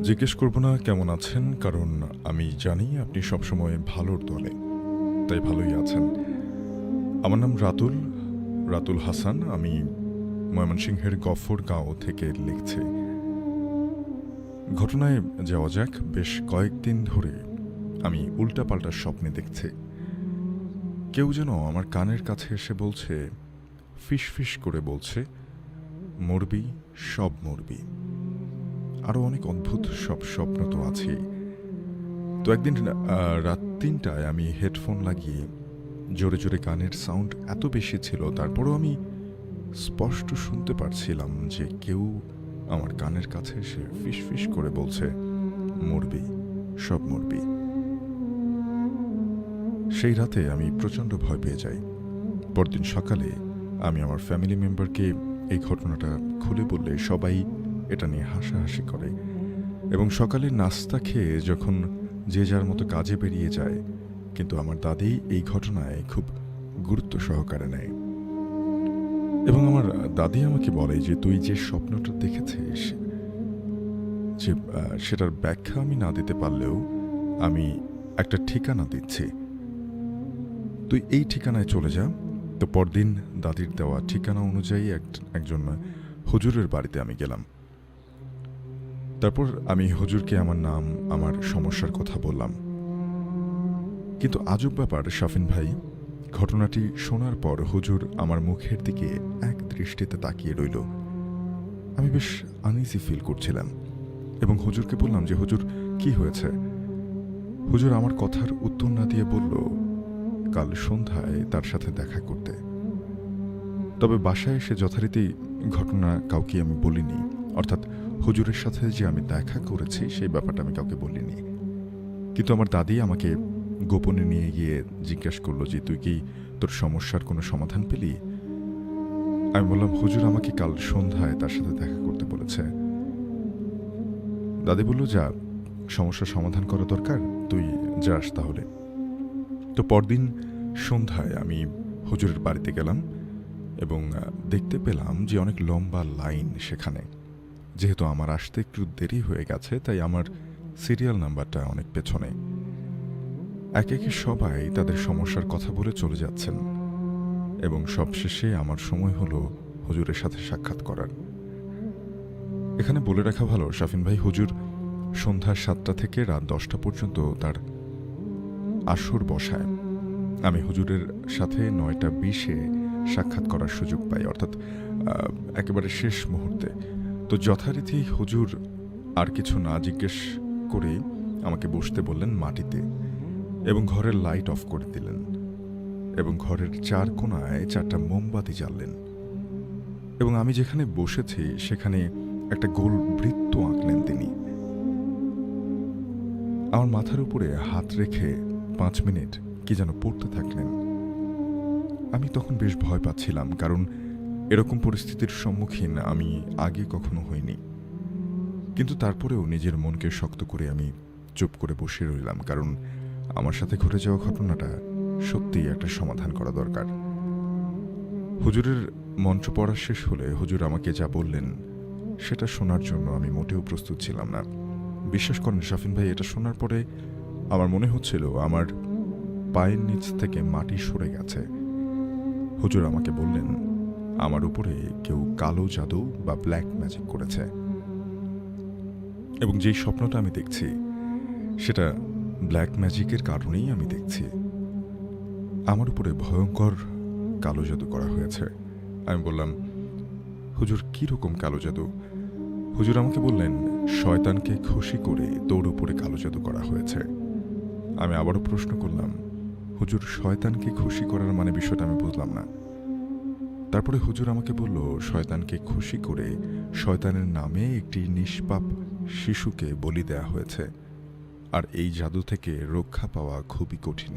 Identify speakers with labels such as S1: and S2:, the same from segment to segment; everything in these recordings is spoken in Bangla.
S1: জিজ্ঞেস করব না কেমন আছেন, কারণ আমি জানি আপনি সবসময় ভালোর দলে, তাই ভালোই আছেন। আমার নাম রাতুল, রাতুল হাসান। আমি ময়মনসিংহের গফরগাঁও থেকে লিখছি। ঘটনায় যাওয়া যাক। বেশ কয়েকদিন ধরে আমি উল্টাপাল্টা স্বপ্নে দেখছি। কেউ যেন আমার কানের কাছে এসে বলছে, ফিস ফিস করে বলছে, মরবি, সব মরবি। আরও অনেক অদ্ভুত সব স্বপ্ন তো আছেই। তো একদিন রাত ৩টায় আমি হেডফোন লাগিয়ে জোরে জোরে গানের সাউন্ড এত বেশি ছিল, তারপরও আমি স্পষ্ট শুনতে পারছিলাম যে কেউ আমার কানের কাছে এসে ফিস ফিস করে বলছে, মরবি, সব মরবি। সেই রাতে আমি প্রচণ্ড ভয় পেয়ে যাই। পরদিন সকালে আমি আমার ফ্যামিলি মেম্বারকে এই ঘটনাটা খুলে বললে সবাই এটা নিয়ে হাসাহাসি করে, এবং সকালে নাস্তা খেয়ে যখন যে যার মতো কাজে বেরিয়ে যায়, কিন্তু আমার দাদি এই ঘটনায় খুব গুরুত্ব সহকারে নেয়। এবং আমার দাদি আমাকে বলে যে তুই যে স্বপ্নটা দেখেছিস, যে সেটার ব্যাখ্যা আমি না দিতে পারলেও আমি একটা ঠিকানা দিচ্ছি, তুই এই ঠিকানায় চলে যা। তো পরদিন দাদির দেওয়া ঠিকানা অনুযায়ী একজন হুজুরের বাড়িতে আমি গেলাম। তারপর আমি হুজুরকে আমার নাম, আমার সমস্যার কথা বললাম। কিন্তু আজব ব্যাপার শাফিন ভাই, ঘটনাটি শোনার পর হুজুর আমার মুখের দিকে এক দৃষ্টিতে তাকিয়ে রইল। আমি বেশ আনইজি ফিল করছিলাম এবং হুজুরকে বললাম যে হুজুর, কি হয়েছে? হুজুর আমার কথার উত্তর না দিয়ে বলল, কাল সন্ধ্যায় তার সাথে দেখা করতে। তবে বাসায় এসে যথারীতি ঘটনা কাউকে আমি বলিনি, অর্থাৎ হুজুরের সাথে যে আমি দেখা করেছি সেই ব্যাপারটা আমি কাউকে বলিনি। কিন্তু আমার দাদি আমাকে গোপনে নিয়ে গিয়ে জিজ্ঞেস করলো যে তুই কি তোর সমস্যার কোনো সমাধান পেলি? আমি বললাম, হুজুর আমাকে কাল সন্ধ্যায় তার সাথে দেখা করতে বলেছে। দাদি বলল, যা, সমস্যার সমাধান করা দরকার, তুই যাস তাহলে। তো পরদিন সন্ধ্যায় আমি হুজুরের বাড়িতে গেলাম এবং দেখতে পেলাম যে অনেক লম্বা লাইন সেখানে। যেহেতু আমার আসতে একটু দেরি হয়ে গেছে, তাই আমার সিরিয়াল নাম্বারটা অনেক পেছনে। একে একে সবাই তাদের সমস্যার কথা বলে চলে যাচ্ছেন এবং সবশেষে আমার সময় হলো হুজুরের সাথে সাক্ষাৎ করার। এখানে বলে রাখা ভালো শাফিন ভাই, হুজুর সন্ধ্যা ৭টা থেকে রাত 10টা পর্যন্ত তার আসর বসায়। আমি হুজুরের সাথে ৯টা ২০-এ সাক্ষাৎ করার সুযোগ পাই, অর্থাৎ একেবারে শেষ মুহূর্তে। তো যথারীতি হুজুর আর কিছু না জিজ্ঞেস করে আমাকে বসতে বললেন মাটিতে এবং ঘরের লাইট অফ করে দিলেন এবং ঘরের ৪ কোণায় ৪টা মোমবাতি জ্বাললেন এবং আমি যেখানে বসেছি সেখানে একটা গোল বৃত্ত আঁকলেন তিনি। আমার মাথার উপরে হাত রেখে ৫ মিনিট কি যেন পড়তে থাকলেন। আমি তখন বেশ ভয় পাচ্ছিলাম, কারণ এরকম পরিস্থিতির সম্মুখীন আমি আগে কখনো হইনি। কিন্তু তারপরেও নিজের মনকে শক্ত করে আমি চুপ করে বসে রইলাম, কারণ আমার সাথে ঘটে যাওয়া ঘটনাটা সত্যিই একটা সমাধান করা দরকার। হুজুরের মন্ত্র পড়া শেষ হলে হুজুর আমাকে যা বললেন সেটা শোনার জন্য আমি মোটেও প্রস্তুত ছিলাম না। বিশ্বাস করেন শাফিন ভাই, এটা শোনার পরে আমার মনে হচ্ছিল আমার পায়ের নিচ থেকে মাটি সরে গেছে। হুজুর আমাকে বললেন আমার উপরে কেউ কালো জাদু বা ব্ল্যাক ম্যাজিক করেছে এবং যেই স্বপ্নটা আমি দেখছি সেটা ব্ল্যাক ম্যাজিকের কারণেই আমি দেখছি। আমার উপরে ভয়ঙ্কর কালো জাদু করা হয়েছে। আমি বললাম, হুজুর কী রকম কালো জাদু? হুজুর আমাকে বললেন, শয়তানকে খুশি করে তোর উপরে কালো জাদু করা হয়েছে। আমি আবারও প্রশ্ন করলাম, হুজুর শয়তানকে খুশি করার মানে বিষয়টা আমি বুঝলাম না। তারপরে হুজুর আমাকে বলল, শয়তানকে খুশি করে শয়তানের নামে একটি নিষ্পাপ শিশুকে বলি দেয়া হয়েছে, আর এই জাদু থেকে রক্ষা পাওয়া খুবই কঠিন।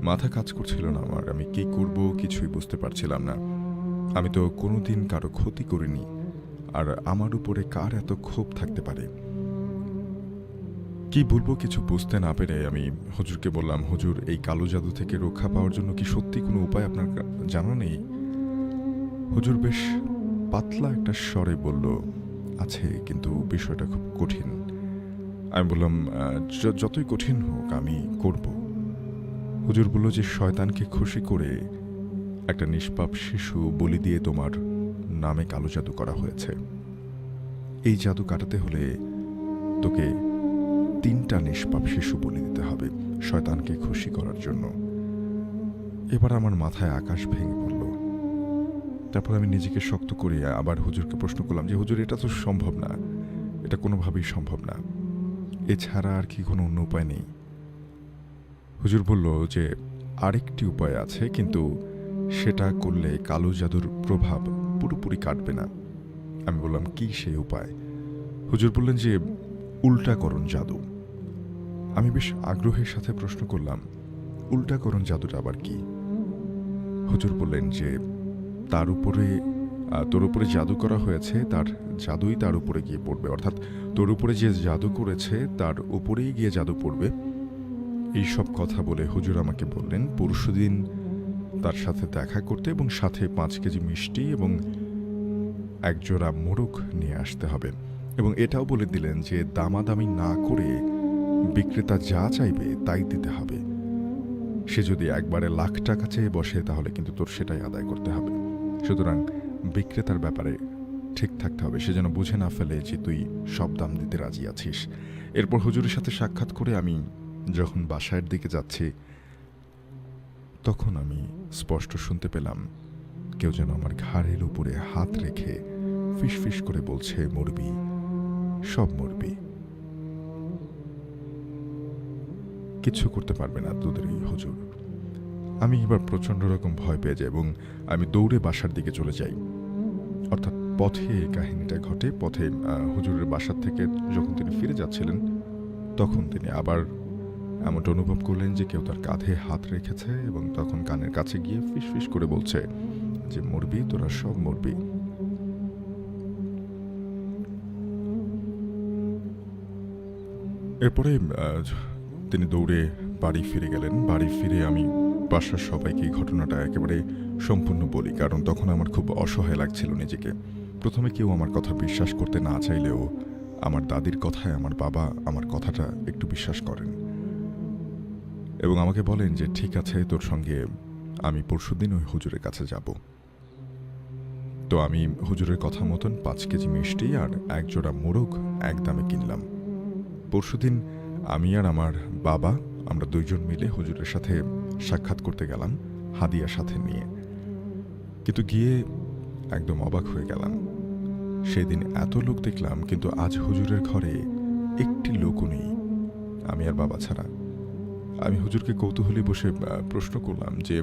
S1: মাথা কাজ করছিল না আমার, আমি কি করব কিছুই বুঝতে পারছিলাম না। আমি তো কোনোদিন কারো ক্ষতি করিনি, আর আমার উপরে কার এত ক্ষোভ থাকতে পারে? কি বলবো কিছু বুঝতে না পেরে আমি হুজুরকে বললাম, হুজুর এই কালো জাদু থেকে রক্ষা পাওয়ার জন্য কি সত্যি কোনো উপায় আপনার জানা নেই? হুজুর বেশ পাতলা একটা স্বরে বলল, আছে, কিন্তু বিষয়টা খুব কঠিন। আমি বললাম, যতই কঠিন হোক আমি করব। হুজুর বলল যে শয়তানকে খুশি করে একটা নিষ্পাপ শিশু বলি দিয়ে তোমার নামে কালো জাদু করা হয়েছে। এই জাদু কাটাতে হলে তোকে 3টা নিষ্পাপ শিশু বলি দিতে হবে শয়তানকে খুশি করার জন্য। এবার আমার মাথায় আকাশ ভেঙে পড়ল। তারপর আমি নিজেকে শক্ত করে আবার হুজুরকে প্রশ্ন করলাম যে হুজুর, এটা তো সম্ভব না, এটা কোনোভাবেই সম্ভব না, এছাড়া আর কি কোনো অন্য উপায় নেই? হুজুর বলল যে আরেকটি উপায় আছে, কিন্তু সেটা করলে কালো জাদুর প্রভাব পুরোপুরি কাটবে না। আমি বললাম, কি সেই উপায়? হুজুর বললেন যে উল্টাকরণ জাদু। আমি বেশ আগ্রহের সাথে প্রশ্ন করলাম, উল্টাকরণ জাদুটা আবার কি? হুজুর বললেন যে তোর উপরে জাদু করা হয়েছে, তার জাদুই তার উপরে গিয়ে পড়বে, অর্থাৎ তোর উপরে যে জাদু করেছে তার উপরেই গিয়ে জাদু পড়বে। এই সব কথা বলে হুজুর আমাকে বললেন পরশুদিন তার সাথে দেখা করতে এবং সাথে 5 কেজি মিষ্টি এবং একজোড়া মোরগ নিয়ে আসতে হবে, এবং এটাও বলে দিলেন যে দামাদামি না করে বিক্রেতা যা চাইবে তাই দিতে হবে। সে যদি একবারে লাখ টাকা চেয়ে বসে তাহলে কিন্তু তোর সেটাই আদায় করতে হবে। সুতরাং বিক্রেতার ব্যাপারে ঠিক থাকতে হবে, সে যেন বুঝে না ফেলে যে তুই সব দাম দিতে রাজি আছিস। এরপর হুজুরের সাথে সাক্ষাৎ করে আমি যখন বাসার দিকে যাচ্ছি, তখন আমি স্পষ্ট শুনতে পেলাম কেউ যেন আমার ঘাড়ের উপরে হাত রেখে ফিসফিস করে বলছে, মরবি, সব মরবি, কিচ্ছু করতে পারবে না তোদের এই হুজুর। আমি এবার প্রচণ্ড রকম ভয় পেয়ে যাই এবং আমি দৌড়ে বাসার দিকে চলে যাই। অর্থাৎ পথে এই কাহিনীটা ঘটে। পথে হুজুরের বাসার থেকে যখন তিনি ফিরে যাচ্ছিলেন, তখন তিনি আবার এমনটা অনুভব করলেন যে কেউ তার কাঁধে হাত রেখেছে এবং তখন কানের কাছে গিয়ে ফিসফিস করে বলছে যে মরবি, তোরা সব মরবি। এরপরে তিনি দৌড়ে বাড়ি ফিরে গেলেন। বাড়ি ফিরে আমি বাসার সবাইকে এই ঘটনাটা একেবারে সম্পূর্ণ বলি, কারণ তখন আমার খুব অসহায় লাগছিল নিজেকে। প্রথমে কেউ আমার কথা বিশ্বাস করতে না চাইলেও আমার দাদির কথায় আমার বাবা আমার কথাটা একটু বিশ্বাস করেন এবং আমাকে বলেন যে ঠিক আছে, তোর সঙ্গে আমি পরশুদিন ওই হুজুরের কাছে যাব। তো আমি হুজুরের কথা মতন 5 কেজি মিষ্টি আর একজোড়া মোরগ একদমে কিনলাম। পরশুদিন আমি আর আমার বাবা আমরা 2 জন মিলে হুজুরের সাথে সাক্ষাৎ করতে গেলাম হাদিয়া সাথে নিয়ে। কিন্তু গিয়ে একদম অবাক হয়ে গেলাম। সেদিন এত লোক দেখলাম, কিন্তু আজ হুজুরের ঘরে একটি লোকও নেই, আমি আর বাবা ছাড়া। আমি হুজুরকে কৌতূহলী বসে প্রশ্ন করলাম যে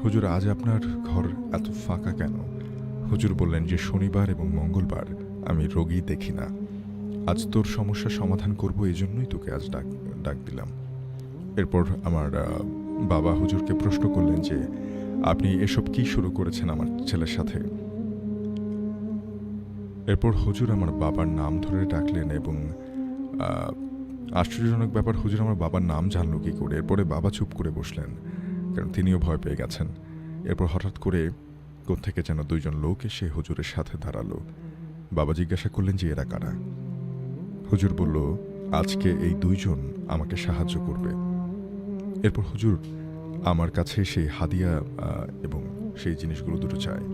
S1: হুজুর, আজ আপনার ঘর এত ফাঁকা কেন? হুজুর বললেন যে শনিবার এবং মঙ্গলবার আমি রোগী দেখি না, আজ তোর সমস্যার সমাধান করব, এই জন্যই তোকে আজ ডাক দিলাম। এরপর আমার বাবা হুজুরকে প্রশ্ন করলেন যে আপনি এসব কি শুরু করেছেন আমার ছেলের সাথে? এরপর হুজুর আমার বাবার নাম ধরে ডাকলেন এবং আশ্চর্যজনক ব্যাপার, হুজুর আমার বাবার নাম জানল কি করে? এরপরে বাবা চুপ করে বসলেন, কারণ তিনিও ভয় পেয়ে গেছেন। এরপর হঠাৎ করে কোত্থেকে যেন 2 জন লোক এসে হুজুরের সাথে দাঁড়ালো। বাবা জিজ্ঞাসা করলেন যে এরা কারা? হুজুর বলল, আজকে এই 2 জন আমাকে সাহায্য করবে। এরপর হুজুর আমার কাছে সেই হাদিয়া এবং সেই জিনিসগুলো দুটো চায়,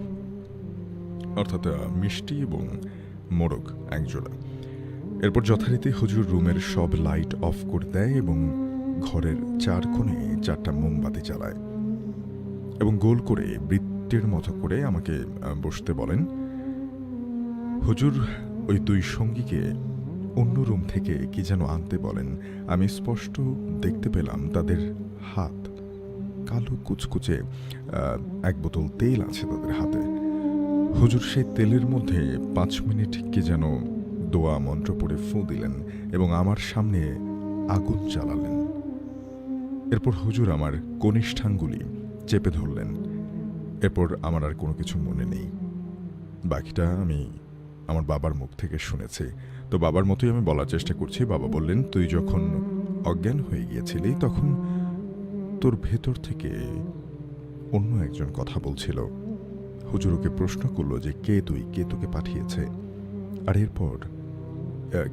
S1: অর্থাৎ মিষ্টি এবং মোরগ একজোড়া। এরপর যথারীতি হুজুর রুমের সব লাইট অফ করে দেয় এবং ঘরের 4 কোণে 4টা মোমবাতি জ্বালায় এবং গোল করে বৃত্তের মতো করে আমাকে বসতে বলেন। হুজুর ওই 2 সঙ্গীকে অন্য রুম থেকে কি যেন আনতে বলেন। আমি স্পষ্ট দেখতে পেলাম তাদের হাত কালো কুচকুচে, 1 বোতল তেল আছে তাদের হাতে। হুজুর সেই তেলের মধ্যে 5 মিনিট কি যেন দোয়া মন্ত্র পড়ে ফুঁ দিলেন এবং আমার সামনে আগুন জ্বালালেন। এরপর হুজুর আমার কনিষ্ঠাঙ্গুলি চেপে ধরলেন। এরপর আমার আর কোনো কিছু মনে নেই। বাকিটা আমি আমার বাবার মুখ থেকে শুনেছি। তো বাবার মতোই আমি বলার চেষ্টা করছি। বাবা বললেন, তুই যখন অজ্ঞান হয়ে গিয়েছিলি তখন তোর ভেতর থেকে অন্য একজন কথা বলছিল। হুজুর ওকে প্রশ্ন করল যে কে তুই, কে তোকে পাঠিয়েছে? আর এরপর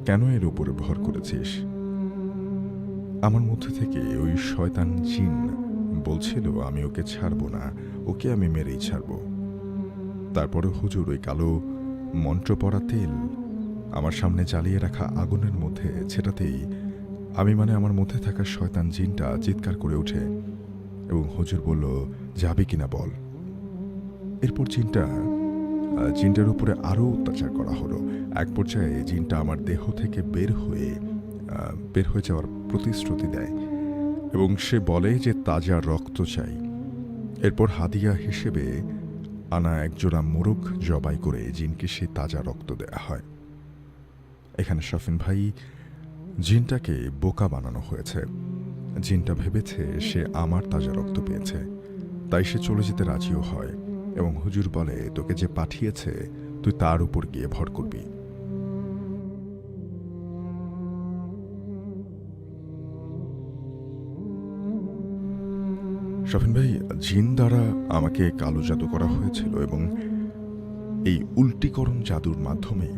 S1: কেন এর উপরে ভর করেছিস? আমার মধ্যে থেকে ওই শয়তান জিন বলছিল আমি ওকে ছাড়ব না, ওকে আমি মেরেই ছাড়ব। তারপরে হুজুর ওই কালো মন্ত্র পড়া তেল আমার সামনে জ্বালিয়ে রাখা আগুনের মধ্যে ছেটাতেই আমার মধ্যে থাকা শয়তান জিনটা চিৎকার করে ওঠে এবং হুজুর বলল, যাবে কিনা বল। এরপর জিনটার উপরে আরও অত্যাচার করা হলো। এক পর্যায়ে জিনটা আমার দেহ থেকে বের হয়ে যাওয়ার প্রতিশ্রুতি দেয় এবং সে বলে যে তাজা রক্ত চাই। এরপর হাদিয়া হিসেবে আনা একজোড়া মোরগ জবাই করে জিনকে সে তাজা রক্ত দেয়া হয়। এখানে শফিন ভাই, জিনটাকে বোকা বানানো হয়েছে। জিনটা ভেবেছে সে আমার তাজা রক্ত পেয়েছে, তাই সে চলে যেতে রাজিও হয় এবং হুজুর বলে, তোকে যে পাঠিয়েছে তুই তার উপর গিয়ে ভর করবি। শফিন ভাই, জিন দ্বারা আমাকে কালো জাদু করা হয়েছিল এবং এই উল্টিকরণ জাদুর মাধ্যমে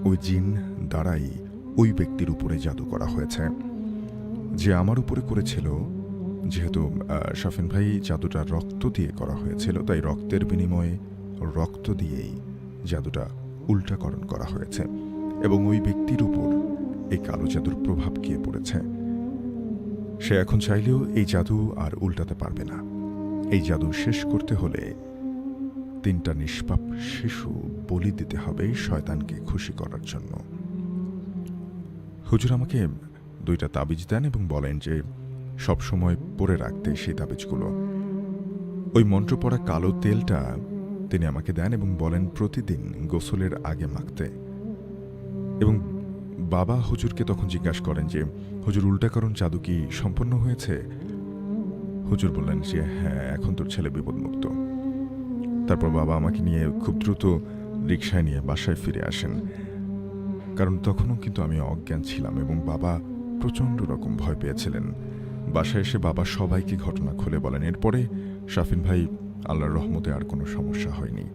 S1: ওই জিন দ্বারাই ওই ব্যক্তির উপরে জাদু করা হয়েছে যে আমার উপরে করেছিল। যেহেতু শফিন ভাই জাদুটা রক্ত দিয়ে করা হয়েছিল, তাই রক্তের বিনিময়ে রক্ত দিয়েই জাদুটা উল্টাকরণ করা হয়েছে এবং ওই ব্যক্তির উপর এই কালো জাদুর প্রভাব গিয়ে পড়েছে। সে এখন চাইলেও এই জাদু আর উল্টাতে পারবে না। এই জাদু শেষ করতে হলে 3টা নিষ্পাপ শিশু বলি দিতে হবে শয়তানকে খুশি করার জন্য। হুজুর আমাকে 2টা তাবিজ দেন এবং বলেন যে সবসময় পরে রাখতে সেই তাবিজগুলো। ওই মন্ত্র পড়া কালো তেলটা তিনি আমাকে দেন এবং বলেন প্রতিদিন গোসলের আগে মাখতে। এবং বাবা হুজুরকে তখন জিজ্ঞাসা করেন যে, হুজুর উল্টাকরণ জাদু কি সম্পন্ন হয়েছে? হুজুর বললেন যে হ্যাঁ, এখন তোর ছেলে বিপদমুক্ত। তারপর বাবা আমাকে নিয়ে খুব দ্রুত রিকশায় নিয়ে বাসায় ফিরে আসেন, কারণ তখনও কিন্তু আমি অজ্ঞান ছিলাম এবং বাবা প্রচণ্ড রকম ভয় পেয়েছিলেন। বাসায় এসে বাবা সবাইকে ঘটনা খুলে বলেন। এরপরে শাফিন ভাই, আল্লাহর রহমতে আর কোনো সমস্যা হয়নি।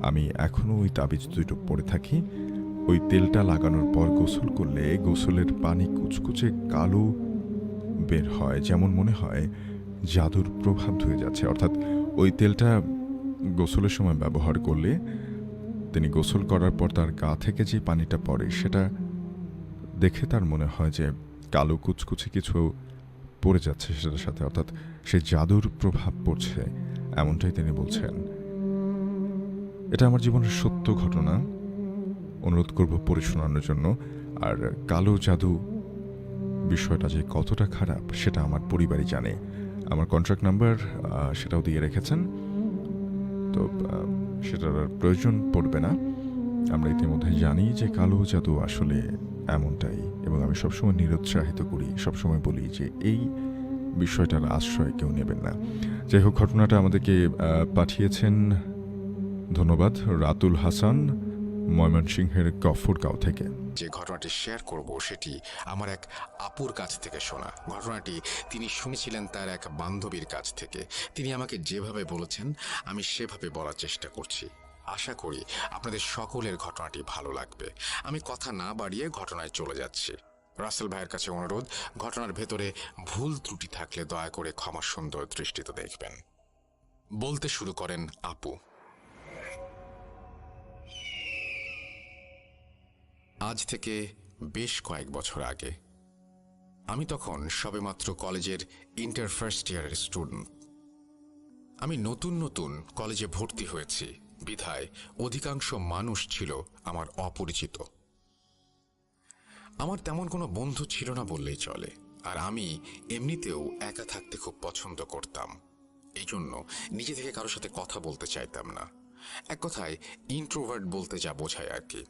S1: আমি এখনও ওই তাবিজ 2টো পড়ে থাকি। ওই তেলটা লাগানোর পর গোসল করলে গোসলের পানি কুচকুচে কালো বের হয়, যেমন মনে হয় জাদুর প্রভাব ধুয়ে যাচ্ছে। অর্থাৎ ওই তেলটা গোসলের সময় ব্যবহার করলে তিনি গোসল করার পর তার গা থেকে যে পানিটা পড়ে সেটা দেখে তার মনে হয় যে কালো কুচকুচে কিছু পড়ে যাচ্ছে সেটার সাথে, অর্থাৎ সে জাদুর প্রভাব পড়ছে, এমনটাই তিনি বলছেন। এটা আমার জীবনের সত্য ঘটনা। অনুরোধ করব পড়ে শোনানোর জন্য। আর কালো জাদু বিষয়টা যে কতটা খারাপ সেটা আমার পরিবারই জানে। আমার কন্ট্রাক্ট নাম্বার সেটাও দিয়ে রেখেছেন, তো সেটার আর প্রয়োজন পড়বে না। আমরা ইতিমধ্যে জানি যে কালো জাদু আসলে এমনটাই, এবং আমি সবসময় নিরুৎসাহিত করি, সবসময় বলি যে এই বিষয়টার আশ্রয় কেউ নেবেন না। যাই হোক, ঘটনাটা আমাদেরকে পাঠিয়েছেন, ধন্যবাদ, রাতুল হাসান, ময়মনসিংহের গফরগাঁও থেকে।
S2: যে ঘটনাটি শেয়ার করব সেটি আমার এক আপুর কাছ থেকে শোনা। ঘটনাটি তিনি শুনেছিলেন তার এক বান্ধবীর কাছ থেকে। তিনি আমাকে যেভাবে বলেছেন আমি সেভাবে বলার চেষ্টা করছি। আশা করি আপনাদের সকলের ঘটনাটি ভালো লাগবে। আমি কথা না বাড়িয়ে ঘটনায় চলে যাচ্ছি। রাসেল ভাইয়ের কাছে অনুরোধ, ঘটনার ভেতরে ভুল ত্রুটি থাকলে দয়া করে ক্ষমা সুন্দর দৃষ্টিতে দেখবেন। বলতে শুরু করেন আপু। আজ থেকে বেশ কয়েক বছর আগে, আমি তখন সবেমাত্র কলেজের ইন্টার ফার্স্ট ইয়ারের স্টুডেন্ট। আমি নতুন নতুন কলেজে ভর্তি হয়েছি বিধায় অধিকাংশ মানুষ ছিল আমার অপরিচিত। আমার তেমন কোনো বন্ধু ছিল না বললেই চলে, আর আমি এমনিতেও একা থাকতে খুব পছন্দ করতাম। এই জন্য নিজে থেকে কারোর সাথে কথা বলতে চাইতাম না। এক কথায় ইন্ট্রোভার্ট বলতে যা বোঝায় আর কি।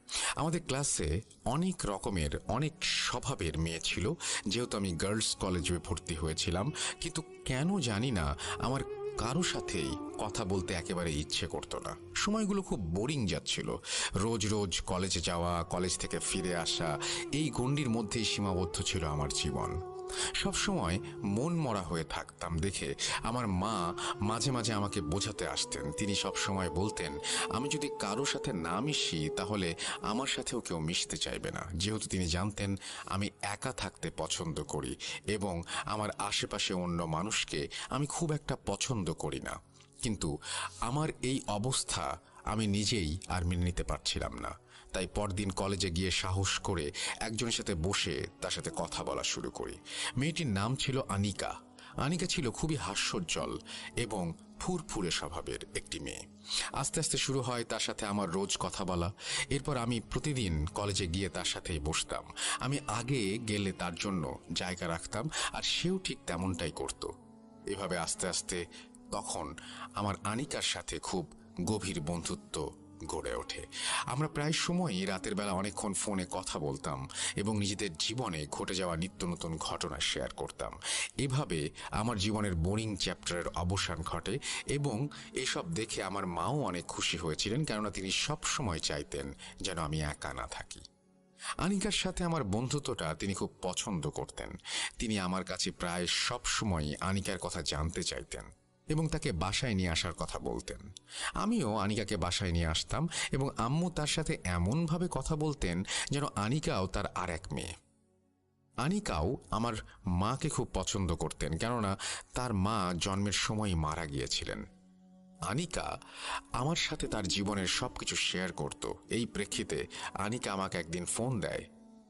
S2: আমাদের ক্লাসে অনেক রকমের, অনেক স্বভাবের মেয়ে ছিল। যেহেতু আমি গার্লস কলেজে ভর্তি হয়েছিলাম, কিন্তু কেন জানি না আমার কারো সাথেই কথা বলতে একেবারে ইচ্ছে করতো না। সময়গুলো খুব বোরিং যাচ্ছিল। রোজ রোজ কলেজে যাওয়া, কলেজ থেকে ফিরে আসা, এই গণ্ডির মধ্যেই সীমাবদ্ধ ছিল আমার জীবন। সবসময় মন মরা হয়ে থাকতাম দেখে আমার মা মাঝে মাঝে আমাকে বোঝাতে আসতেন। তিনি সবসময় বলতেন, আমি যদি কারো সাথে না মিশি তাহলে আমার সাথেও কেউ মিশতে চাইবে না, যেহেতু তিনি জানতেন আমি একা থাকতে পছন্দ করি এবং আমার আশেপাশে অন্য মানুষকে আমি খুব একটা পছন্দ করি না। কিন্তু আমার এই অবস্থা আমি নিজেই আর মেনে নিতে পারছিলাম না। তাই পরদিন কলেজে গিয়ে সাহস করে একজনের সাথে বসে তার সাথে কথা বলা শুরু করি। মেয়েটির নাম ছিল আনিকা। আনিকা ছিল খুবই হাস্যোজ্জ্বল এবং ফুরফুরে স্বভাবের একটি মেয়ে। আস্তে আস্তে শুরু হয় তার সাথে আমার রোজ কথা বলা। এরপর আমি প্রতিদিন কলেজে গিয়ে তার সাথেই বসতাম। আমি আগে গেলে তার জন্য জায়গা রাখতাম আর সেও ঠিক তেমনটাই করত। এভাবে আস্তে আস্তে তখন আমার আনিকার সাথে খুব গভীর বন্ধুত্ব গড়ে ওঠে। আমরা প্রায় সময়ই রাতের বেলা অনেকক্ষণ ফোনে কথা বলতাম এবং নিজেদের জীবনে ঘটে যাওয়া নিত্য নতুন ঘটনা শেয়ার করতাম। এভাবে আমার জীবনের বোরিং চ্যাপ্টারের অবসান ঘটে এবং এসব দেখে আমার মাও অনেক খুশি হয়েছিলেন, কেননা তিনি সব সময় চাইতেন যেন আমি একা না থাকি। আনিকার সাথে আমার বন্ধুত্বটা তিনি খুব পছন্দ করতেন। তিনি আমার কাছে প্রায় সব সময় আনিকার কথা জানতে চাইতেন এবং তাকে বাসায় নিয়ে আসার কথা বলতেন। আমিও আনিকাকে বাসায় নিয়ে আসতাম এবং আম্মু তার সাথে এমনভাবে কথা বলতেন যেন আনিকাও তার আর এক মেয়ে। আনিকাও আমার মাকে খুব পছন্দ করতেন, কেননা তার মা জন্মের সময় মারা গিয়েছিলেন। আনিকা আমার সাথে তার জীবনের সবকিছু শেয়ার করত। এই প্রেক্ষিতে আনিকা আমাকে একদিন ফোন দেয়।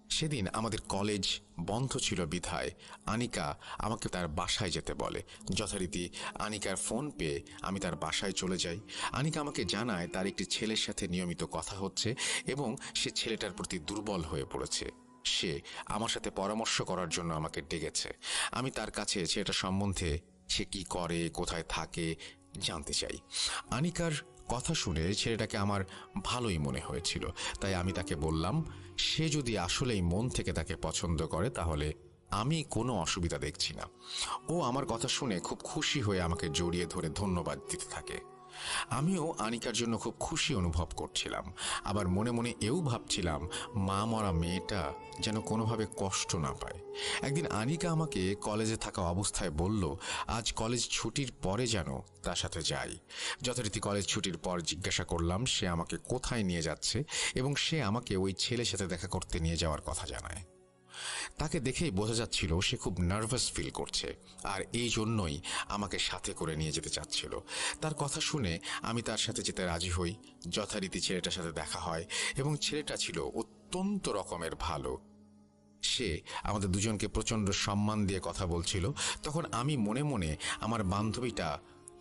S2: সেদিন আমাদের কলেজ বন্ধ ছিল বিধায় আনিকা আমাকে তার বাসায় যেতে বলে। যথারীতি আনিকার ফোন পেয়ে আমি তার বাসায় চলে যাই। আনিকা আমাকে জানায় তার একটি ছেলের সাথে নিয়মিত কথা হচ্ছে এবং সে ছেলেটার প্রতি দুর্বল হয়ে পড়েছে। সে আমার সাথে পরামর্শ করার জন্য আমাকে ডেকেছে। আমি তার কাছে ছেলেটা সম্বন্ধে, সে কি করে, কোথায় থাকে জানতে চাই। আনিকার কথা শুনে ছেলেটাকে আমার ভালোই মনে হয়েছিল, তাই আমি তাকে বললাম সে যদি আসলেই মন থেকে তাকে পছন্দ করে তাহলে আমি কোনো অসুবিধা দেখছি না। ও আমার কথা শুনে খুব খুশি হয়ে আমাকে জড়িয়ে ধরে ধন্যবাদ দিতে থাকে। আমিও আনিকার জন্য খুব খুশি অনুভব করছিলাম, আবার মনে মনে এও ভাবছিলাম মা মরা মেয়েটা যেন কোনোভাবে কষ্ট না পায়। একদিন আনিকা আমাকে কলেজে থাকা অবস্থায় বলল আজ কলেজ ছুটির পরে যেন তার সাথে যাই। যথারীতি কলেজ ছুটির পর জিজ্ঞাসা করলাম সে আমাকে কোথায় নিয়ে যাচ্ছে এবং সে আমাকে ওই ছেলের সাথে দেখা করতে নিয়ে যাওয়ার কথা জানায়। তাকে দেখেই বোঝা যাচ্ছিল সে খুব নার্ভাস ফিল করছে আর এই জন্যই আমাকে সাথে করে নিয়ে যেতে চাচ্ছিল। তার কথা শুনে আমি তার সাথে যেতে রাজি হই। যথারীতি ছেলেটার সাথে দেখা হয় এবং ছেলেটা ছিল অত্যন্ত রকমের ভালো। সে আমাদের দুজনকে প্রচণ্ড সম্মান দিয়ে কথা বলছিল। তখন আমি মনে মনে আমার বান্ধবীটা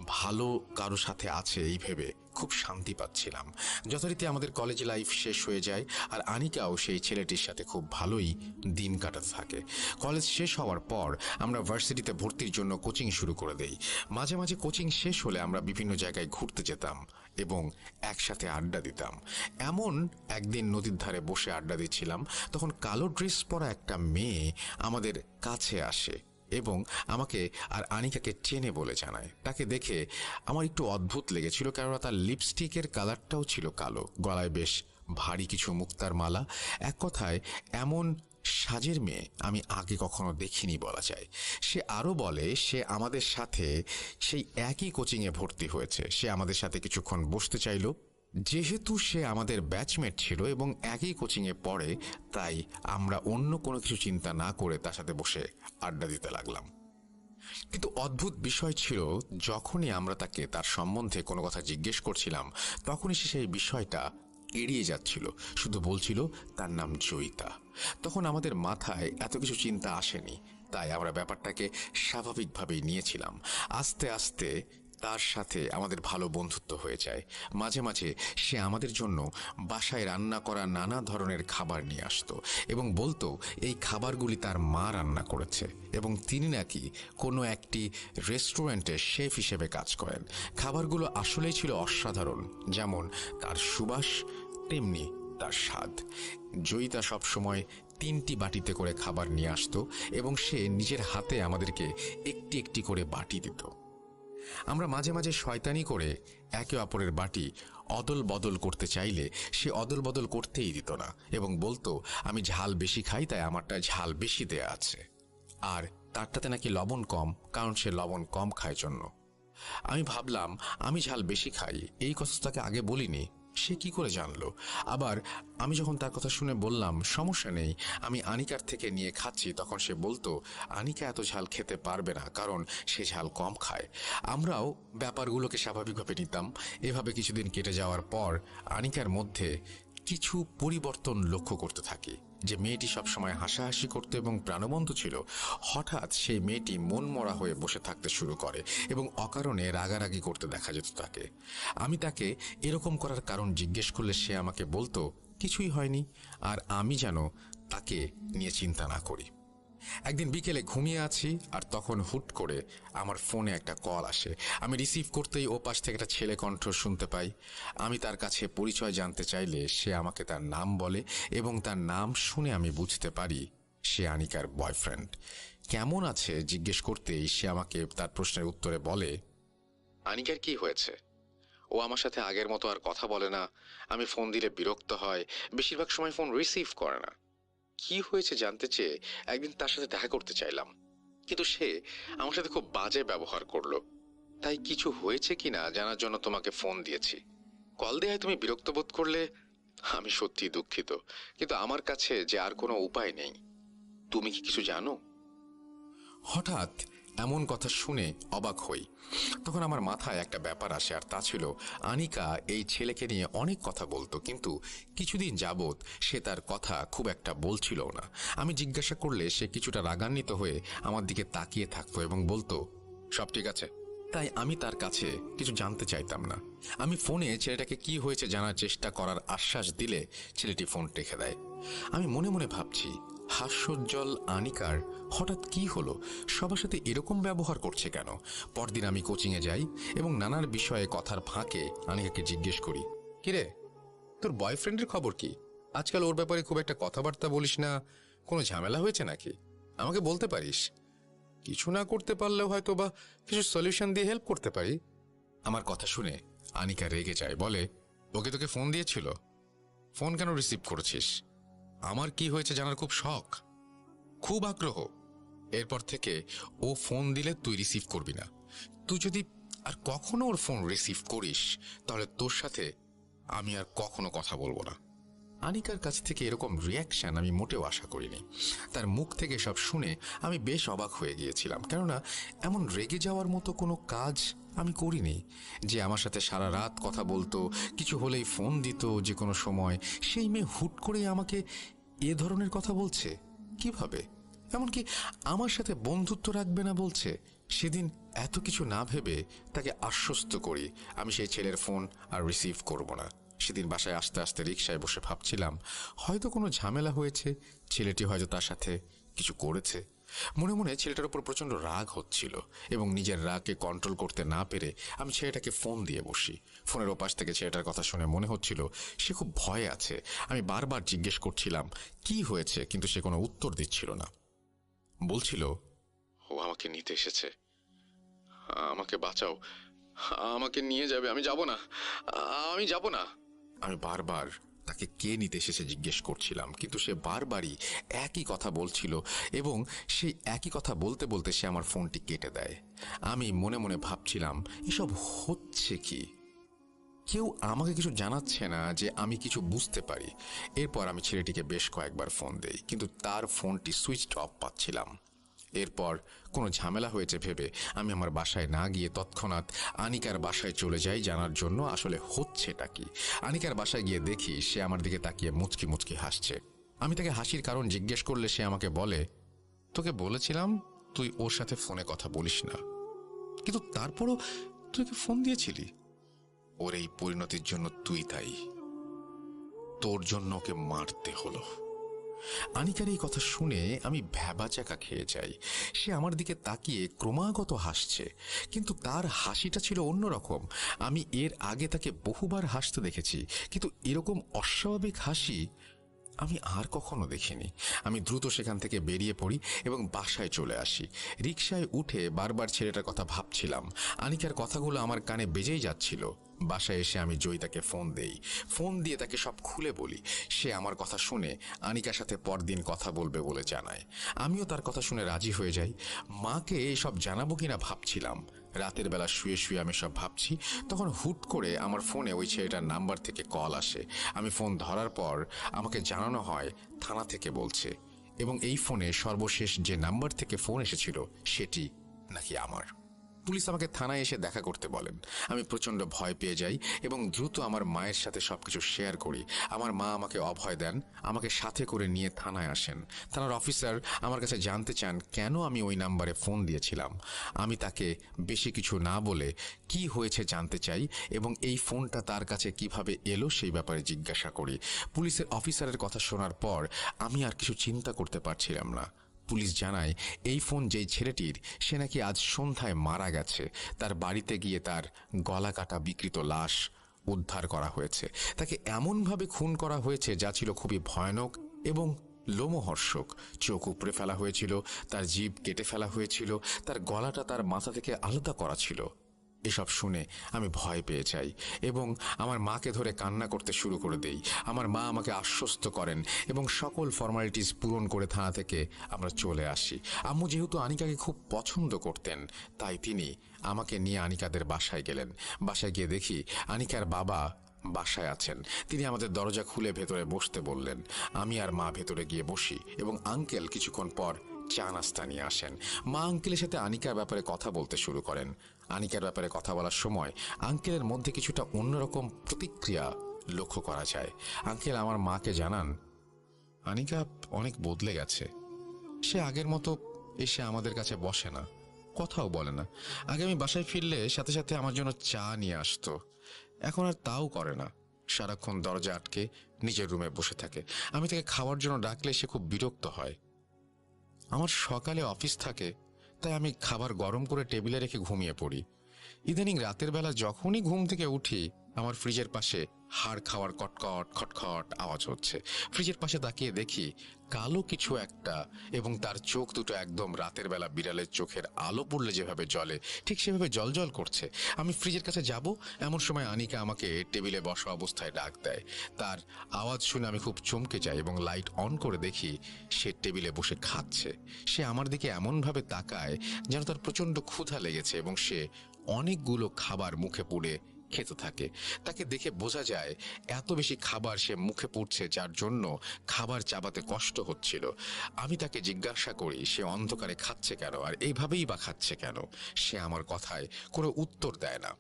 S2: ভালো কারো সাথে আছে এই ভেবে খুব শান্তি পাচ্ছিলাম। যথারীতি আমাদের কলেজ লাইফ শেষ হয়ে যায় আর আনিকাও সেই ছেলেটির সাথে খুব ভালোই দিন কাটাতে থাকে। কলেজ শেষ হওয়ার পর আমরা ভার্সিটিতে ভর্তির জন্য কোচিং শুরু করে দেই। মাঝে মাঝে কোচিং শেষ হলে আমরা বিভিন্ন জায়গায় ঘুরতে যেতাম এবং একসাথে আড্ডা দিতাম। এমন একদিন নদীর ধারে বসে আড্ডা দিচ্ছিলাম, তখন কালো ড্রেস পরা একটা মেয়ে আমাদের কাছে আসে এবং আমাকে আর আনিকাকে চেনে বলে জানায়। তাকে দেখে আমার একটু অদ্ভুত লেগেছিল, কেননা তার লিপস্টিকের কালারটাও ছিল কালো, গলায় বেশ ভারী কিছু মুক্তার মালা। এক কথায় এমন সাজের মেয়ে আমি আগে কখনো দেখিনি বলা যায়। সে আরও বলে সে আমাদের সাথে সেই একই কোচিংয়ে ভর্তি হয়েছে। সে আমাদের সাথে কিছুক্ষণ বসতে চাইল। যেহেতু সে আমাদের ব্যাচমেট ছিল এবং একই কোচিংয়ে পড়ে, তাই আমরা অন্য কোনো কিছু চিন্তা না করে তার সাথে বসে আড্ডা দিতে লাগলাম। কিন্তু অদ্ভুত বিষয় ছিল, যখনই আমরা তাকে তার সম্বন্ধে কোনো কথা জিজ্ঞেস করছিলাম তখনই সে সেই বিষয়টা এড়িয়ে যাচ্ছিল, শুধু বলছিল তার নাম জয়িতা। তখন আমাদের মাথায় এত কিছু চিন্তা আসেনি, তাই আমরা ব্যাপারটাকে স্বাভাবিকভাবেই নিয়েছিলাম। আস্তে আস্তে তার সাথে আমাদের ভালো বন্ধুত্ব হয়ে যায়। মাঝে মাঝে সে আমাদের জন্য বাসায় রান্না করা নানা ধরনের খাবার নিয়ে আসতো এবং বলতো এই খাবারগুলি তার মা রান্না করেছে এবং তিনি নাকি কোনো একটি রেস্টুরেন্টে শেফ হিসেবে কাজ করেন। খাবারগুলো আসলেই ছিল অসাধারণ, যেমন তার সুবাস তেমনি তার স্বাদ। জয়িতা সবসময় 3টি বাটিতে করে খাবার নিয়ে আসতো এবং সে নিজের হাতে আমাদেরকে একটি একটি করে বাটি দিত। আমরা মাঝে মাঝে শয়তানি করে একে অপরের বাটি অদল বদল করতে চাইলে সে অদল বদল করতেই দিত না এবং বলতো আমি ঝাল বেশি খাই তাই আমারটা ঝাল বেশি দেয়া আছে। আর তারটাতে নাকি লবণ কম, কারণ সে লবণ কম খায় জন্য। আমি ভাবলাম আমি ঝাল বেশি খাই, এই কথা তাকে আগে বলিনি, সে কি করে জানলো? আবার আমি যখন তার কথা শুনে বললাম সমস্যা নেই, আমি আনিকার থেকে নিয়ে খাচ্ছি, তখন সে বলতো আনিকা এত ঝাল খেতে পারবে না, কারণ সে ঝাল কম খায়। আমরাও ব্যাপারগুলোকে স্বাভাবিকভাবে নিতাম। এভাবে কিছুদিন কেটে যাওয়ার পর আনিকার মধ্যে কিছু পরিবর্তন লক্ষ্য করতে থাকি। যে মেয়েটি সবসময় হাসাহাসি করত এবং প্রাণবন্ত ছিল, হঠাৎ সেই মেয়েটি মনমরা হয়ে বসে থাকতে শুরু করে এবং অকারণে রাগারাগি করতে দেখা যেত তাকে। আমি তাকে এরকম করার কারণ জিজ্ঞেস করলে সে আমাকে বলতো কিছুই হয়নি, আর আমি যেন তাকে নিয়ে চিন্তা না করি। একদিন বিকেলে ঘুমিয়ে আছি, আর তখন হুট করে আমার ফোনে একটা কল আসে। আমি রিসিভ করতেই ও পাশ থেকে একটা ছেলে কণ্ঠ শুনতে পাই। আমি তার কাছে পরিচয় জানতে চাইলে সে আমাকে তার নাম বলে, এবং তার নাম শুনে আমি বুঝতে পারি সে আনিকার বয়ফ্রেন্ড। কেমন আছে জিজ্ঞেস করতেই সে আমাকে তার প্রশ্নের উত্তরে বলে, আনিকার কি হয়েছে? ও আমার সাথে আগের মতো আর কথা বলে না, আমি ফোন দিলে বিরক্ত হয়, বেশিরভাগ সময় ফোন রিসিভ করে না। কি হয়েছে জানতে চেয়ে একদিন তার সাথে দেখা করতে চাইলাম, কিন্তু সে আমার সাথে খুব বাজে ব্যবহার করলো। তাই কিছু হয়েছে কিনা জানার জন্য তোমাকে ফোন দিয়েছি। কল দেয়ায় তুমি বিরক্ত বোধ করলে আমি সত্যি দুঃখিত, কিন্তু আমার কাছে যে আর কোনো উপায় নেই। তুমি কি কিছু জানো? হঠাৎ এমন কথা শুনে অবাক হই। তখন আমার মাথায় একটা ব্যাপার আসে, আর তা ছিল আনিকা এই ছেলেকে নিয়ে অনেক কথা বলতো, কিন্তু কিছুদিন যাবৎ সে তার কথা খুব একটা বলছিল না। আমি জিজ্ঞাসা করলে সে কিছুটা রাগান্বিত হয়ে আমার দিকে তাকিয়ে থাকতো এবং বলতো সব ঠিক আছে। তাই আমি তার কাছে কিছু জানতে চাইতাম না। আমি ফোনে ছেলেটাকে কি হয়েছে জানার চেষ্টা করার আশ্বাস দিলে ছেলেটি ফোন রেখে দেয়। আমি মনে মনে ভাবছি হাস্যোজ্জ্বল আনিকার হঠাৎ কি হলো, সবার সাথে এরকম ব্যবহার করছে কেন? পরদিন আমি কোচিংয়ে যাই এবং নানার বিষয়ে কথার ফাঁকে আনিকাকে জিজ্ঞেস করি, কিরে তোর বয়ফ্রেন্ডের খবর কি? আজকাল ওর ব্যাপারে খুব একটা কথাবার্তা বলিস না, কোনো ঝামেলা হয়েছে নাকি? আমাকে বলতে পারিস, কিছু না করতে পারলেও হয়তো বা কিছু সলিউশন দিয়ে হেল্প করতে পারি। আমার কথা শুনে আনিকা রেগে যায়, বলে ওকে তোকে ফোন দিয়েছিল, ফোন কেন রিসিভ করেছিস? আমার কি হয়েছে জানার খুব শখ, খুব আগ্রহ। এরপর থেকে ও ফোন দিলে তুই রিসিভ করবি না। তুই যদি আর কখনো ওর ফোন রিসিভ করিস তাহলে তোর সাথে আমি আর কখনো কথা বলবো না। আনিকার কাছ থেকে এরকম রিয়াকশন আমি মোটেও আশা করিনি। তার মুখ থেকে সব শুনে আমি বেশ অবাক হয়ে গিয়েছিলাম, কেননা এমন রেগে যাওয়ার মতো কোনো কাজ আমি করিনি। যে আমার সাথে সারা রাত কথা বলতো, কিছু হলেই ফোন দিত যে কোনো সময়, সেই মেয়ে হুট করে আমাকে এ ধরনের কথা বলছে কিভাবে? এমনকি আমার সাথে বন্ধুত্ব রাখবে না বলছে। সেদিন এত কিছু না ভেবে তাকে আশ্বস্ত করি আমি সেই ছেলের ফোন আর রিসিভ করব না। সেদিন বাসায় আসতে আসতে রিকশায় বসে ভাবছিলাম হয়তো কোনো ঝামেলা হয়েছে, ছেলেটি হয়তো তার সাথে কিছু করেছে। মনে মনে ছেলেটার উপর প্রচণ্ড রাগ হচ্ছিল এবং নিজের রাগকে কন্ট্রোল করতে না পেরে আমি ছেলেটাকে ফোন দিয়ে বসি। ফোনের ওপাশ থেকে ছেলেটার কথা শুনে মনে হচ্ছিল সে খুব ভয়ে আছে। আমি বারবার জিজ্ঞেস করছিলাম কি হয়েছে, কিন্তু সে কোনো উত্তর দিচ্ছিল না। বলছিল ও আমাকে নিতে এসেছে, আমাকে বাঁচাও, আমাকে নিয়ে যাবে, আমি যাব না, আমি যাব না। আমি বারবার তাকে কে নিতে এসেছে জিজ্ঞেস করছিলাম, কিন্তু সে বারবারই একই কথা বলছিল এবং সেই একই কথা বলতে বলতে সে আমার ফোনটি কেটে দেয়। আমি মনে মনে ভাবছিলাম এসব হচ্ছে কি? কেউ আমাকে কিছু জানাচ্ছে না যে আমি কিছু বুঝতে পারি। এরপর আমি ছেলেটিকে বেশ কয়েকবার ফোন দেই, কিন্তু তার ফোনটি সুইচড অফ পাচ্ছিলাম। এরপর কোনো ঝামেলা হয়েছে ভেবে আমি আমার বাসায় না গিয়ে তৎক্ষণাৎ আনিকার বাসায় চলে যাই জানার জন্য আসলে হচ্ছেটা কি। আনিকার বাসায় গিয়ে দেখি সে আমার দিকে তাকিয়ে মুচকি মুচকি হাসছে। আমি তাকে হাসির কারণ জিজ্ঞেস করলে সে আমাকে বলে, তোকে বলেছিলাম তুই ওর সাথে ফোনে কথা বলিস না, কিন্তু তারপরও তুই কি ফোন দিয়েছিলি? ওর এই পরিণতির জন্য তুই দায়ী, তোর জন্য ওকে মারতে হলো। আনিকার এই কথা শুনে আমি ভ্যাবাচাকা খেয়ে যাই। সে আমার দিকে তাকিয়ে ক্রমাগত হাসছে, কিন্তু তার হাসিটা ছিল অন্যরকম। আমি এর আগে তাকে বহুবার হাসতে দেখেছি, কিন্তু এরকম অস্বাভাবিক হাসি আমি আর কখনো দেখিনি। আমি দ্রুত সেখান থেকে বেরিয়ে পড়ি এবং বাসায় চলে আসি। রিকশায় উঠে বারবার ছেলেটার কথা ভাবছিলাম। আনিকার কথাগুলো আমার কানে বেজেই যাচ্ছিল। বাসায় এসে আমি জয়িতাকে ফোন দেই। ফোন দিয়ে তাকে সব খুলে বলি। সে আমার কথা শুনে আনিকার সাথে পরদিন কথা বলবে বলে জানায়। আমিও তার কথা শুনে রাজি হয়ে যাই। মাকে এসব জানাবো কিনা ভাবছিলাম। রাতের বেলা শুয়ে শুয়ে আমি সব ভাবছি, তখন হুট করে আমার ফোনে ওই ছেলেটার নাম্বার থেকে কল আসে। আমি ফোন ধরার পর আমাকে জানানো হয় থানা থেকে বলছে, এবং এই ফোনে সর্বশেষ যে নাম্বার থেকে ফোন এসেছিল সেটি নাকি আমার। পুলিশ আমাকে থানায় এসে দেখা করতে বলেন। আমি প্রচণ্ড ভয় পেয়ে যাই এবং দ্রুত আমার মায়ের সাথে সবকিছু শেয়ার করি। আমার মা আমাকে অভয় দেন, আমাকে সাথে করে নিয়ে থানায় আসেন। থানার অফিসার আমার কাছে জানতে চান কেন আমি ওই নাম্বারে ফোন দিয়েছিলাম। আমি তাকে বেশি কিছু না বলে কি হয়েছে জানতে চাই এবং এই ফোনটা তার কাছে কিভাবে এলো সেই ব্যাপারে জিজ্ঞাসা করি। পুলিশের অফিসারের কথা শোনার পর আমি আর কিছু চিন্তা করতে পারছিলাম না। পুলিশ জানায় এই ফোন যেই ছেলেটির, সে নাকি আজ সন্ধ্যায় মারা গেছে। তার বাড়িতে গিয়ে তার গলা কাটা বিকৃত লাশ উদ্ধার করা হয়েছে। তাকে এমনভাবে খুন করা হয়েছে যা ছিল খুবই ভয়ানক এবং লোমহর্ষক। চোখ উপড়ে ফেলা হয়েছিল, তার জিভ কেটে ফেলা হয়েছিল, তার গলাটা তার মাথা থেকে আলাদা করা ছিল। এসব শুনে আমি ভয় পেয়ে যাই এবং আমার মাকে ধরে কান্না করতে শুরু করে দেই। আমার মা আমাকে আশ্বস্ত করেন এবং সকল ফর্মালিটিস পূরণ করে থানা থেকে আমরা চলে আসি। আম্মু যেহেতু আনিকাকে খুব পছন্দ করতেন, তাই তিনি আমাকে নিয়ে আনিকাদের বাসায় গেলেন। বাসায় গিয়ে দেখি আনিকার বাবা বাসায় আছেন। তিনি আমাদের দরজা খুলে ভেতরে বসতে বললেন। আমি আর মা ভেতরে গিয়ে বসি এবং আঙ্কেল কিছুক্ষণ পর চা নাস্তা নিয়ে আসেন। মা আঙ্কেলের সাথে আনিকার ব্যাপারে কথা বলতে শুরু করেন। আনিকার ব্যাপারে কথা বলার সময় আঙ্কেলের মধ্যে কিছুটা অন্যরকম প্রতিক্রিয়া লক্ষ্য করা যায়। আঙ্কেল আমার মাকে জানান, আনিকা অনেক বদলে গেছে। সে আগের মতো এসে আমাদের কাছে বসে না, কথাও বলে না। আগে আমি বাসায় ফিরলে সাথে সাথে আমার জন্য চা নিয়ে আসতো, এখন আর তাও করে না। সারাক্ষণ দরজা আটকে নিজের রুমে বসে থাকে। আমি তাকে খাওয়ার জন্য ডাকলে সে খুব বিরক্ত হয়। আমার সকালে অফিস থাকে, তাই আমি খাবার গরম করে টেবিলে রেখে ঘুমিয়ে পড়ি। ইদানিং রাতের বেলা যখনই ঘুম থেকে উঠি, আমার ফ্রিজের পাশে হাড় খাওয়ার কটকট খটখট আওয়াজ হচ্ছে। ফ্রিজের পাশে তাকিয়ে দেখি কালো কিছু একটা, এবং তার চোখ দুটো একদম রাতের বেলা বিড়ালের চোখের আলো পড়লে যেভাবে জ্বলে ঠিক সেভাবে জলজল করছে। আমি ফ্রিজের কাছে যাব, এমন সময় আনিকা আমাকে টেবিলে বসা অবস্থায় ডাক দেয়। তার আওয়াজ শুনে আমি খুব চমকে যাই এবং লাইট অন করে দেখি সে টেবিলে বসে খাচ্ছে। সে আমার দিকে এমনভাবে তাকায় যেন তার প্রচণ্ড ক্ষুধা লেগেছে এবং সে অনেকগুলো খাবার মুখে পুড়ে খেতে থাকে। তাকে দেখে বোঝা যায় এত বেশি খাবার সে মুখে পুড়ছে, যার জন্য খাবার চাবাতে কষ্ট হচ্ছিল। আমি তাকে জিজ্ঞাসা করি সে অন্ধকারে খাচ্ছে কেন, আর এইভাবেই বা খাচ্ছে কেন। সে আমার কথায় কোনো উত্তর দেয় না।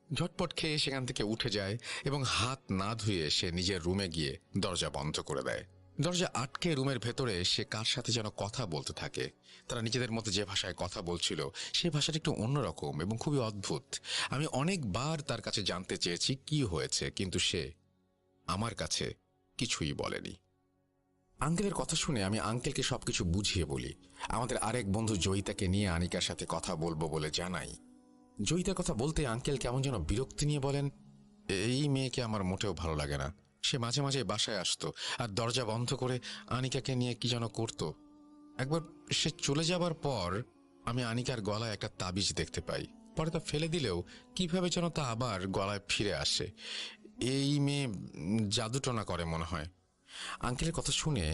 S2: ঝটপট খেয়ে সেখান থেকে উঠে যায় এবং হাত না ধুয়ে সে নিজের রুমে গিয়ে দরজা বন্ধ করে দেয়। দরজা আটকে রুমের ভেতরে সে কার সাথে যেন কথা বলতে থাকে। তারা নিজেদের মধ্যে যে ভাষায় কথা বলছিল সেই ভাষাটা একটু অন্যরকম এবং খুবই অদ্ভুত। আমি অনেকবার তার কাছে জানতে চেয়েছি কি হয়েছে, কিন্তু সে আমার কাছে কিছুই বলেনি। আঙ্কেলের কথা শুনে আমি আঙ্কেলকে সবকিছু বুঝিয়ে বলি। আমাদের আরেক বন্ধু জয়িতাকে নিয়ে আনিকার সাথে কথা বলবো বলে জানাই। জয়িতার কথা বলতে আঙ্কেল কেমন যেন বিরক্তি নিয়ে বলেন, এই মেয়েকে আমার মোটেও ভালো লাগে না। সে মাঝে মাঝে বাসায় আসতো আর দরজা বন্ধ করে আনিকাকে নিয়ে কি যেন করত। একবার সে চলে যাবার পর আমি আনিকার গলায় একটা তাবিজ দেখতে পাই। পরে তা ফেলে দিলেও কিভাবে যেন তা আবার গলায় ফিরে আসে। এই মেয়ে জাদুটনা করে মনে হয়। আঙ্কেলের কথা শুনে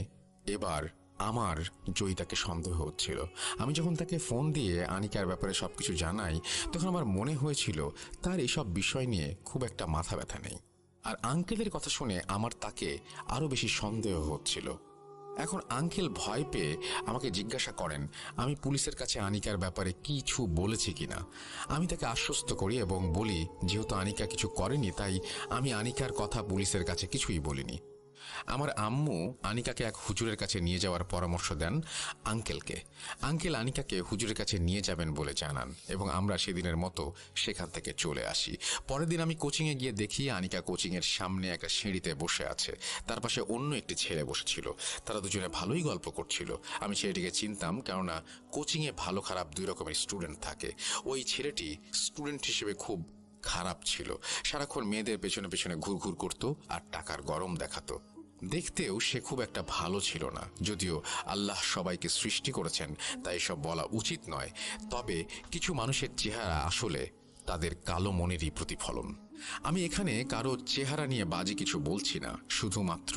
S2: এবার আমার জয়িতাকে সন্দেহ হচ্ছিল। আমি যখন তাকে ফোন দিয়ে আনিকার ব্যাপারে সবকিছু জানাই, তখন আমার মনে হয়েছিল তার এসব বিষয় নিয়ে খুব একটা মাথা ব্যথা নেই। আর আঙ্কেলের কথা শুনে আমার তাকে আরো বেশি সন্দেহ হচ্ছিল। এখন আঙ্কেল ভয় পেয়ে আমাকে জিজ্ঞাসা করেন আমি পুলিশের কাছে আনিকার ব্যাপারে কিছু বলেছি কিনা। আমি তাকে আশ্বস্ত করি এবং বলি যেহেতু আনিকা কিছু করেনি, তাই আমি আনিকার কথা পুলিশের কাছে কিছুই বলিনি। আমার আম্মু আনিকাকে এক হুজুরের কাছে নিয়ে যাওয়ার পরামর্শ দেন আঙ্কেলকে। আঙ্কেল আনিকাকে হুজুরের কাছে নিয়ে যাবেন বলে জানান এবং আমরা সেদিনের মতো সেখান থেকে চলে আসি। পরের দিন আমি কোচিংয়ে গিয়ে দেখি আনিকা কোচিংয়ের সামনে একটা সিঁড়িতে বসে আছে। তার পাশে অন্য একটি ছেলে বসেছিল। তারা দুজনে ভালোই গল্প করছিল। আমি ছেলেটিকে চিনতাম, কেননা কোচিংয়ে ভালো খারাপ দুই রকমের স্টুডেন্ট থাকে। ওই ছেলেটি স্টুডেন্ট হিসেবে খুব খারাপ ছিল। সারাক্ষণ মেয়েদের পেছনে পেছনে ঘুরঘুর করত আর টাকার গরম দেখাতো। দেখতেও সে খুব একটা ভালো ছিল না। যদিও আল্লাহ সবাইকে সৃষ্টি করেছেন, তাই সব বলা উচিত নয়, তবে কিছু মানুষের চেহারা আসলে তাদের কালো মনেরই প্রতিফলন। আমি এখানে কারো চেহারা নিয়ে বাজে কিছু বলছি না, শুধুমাত্র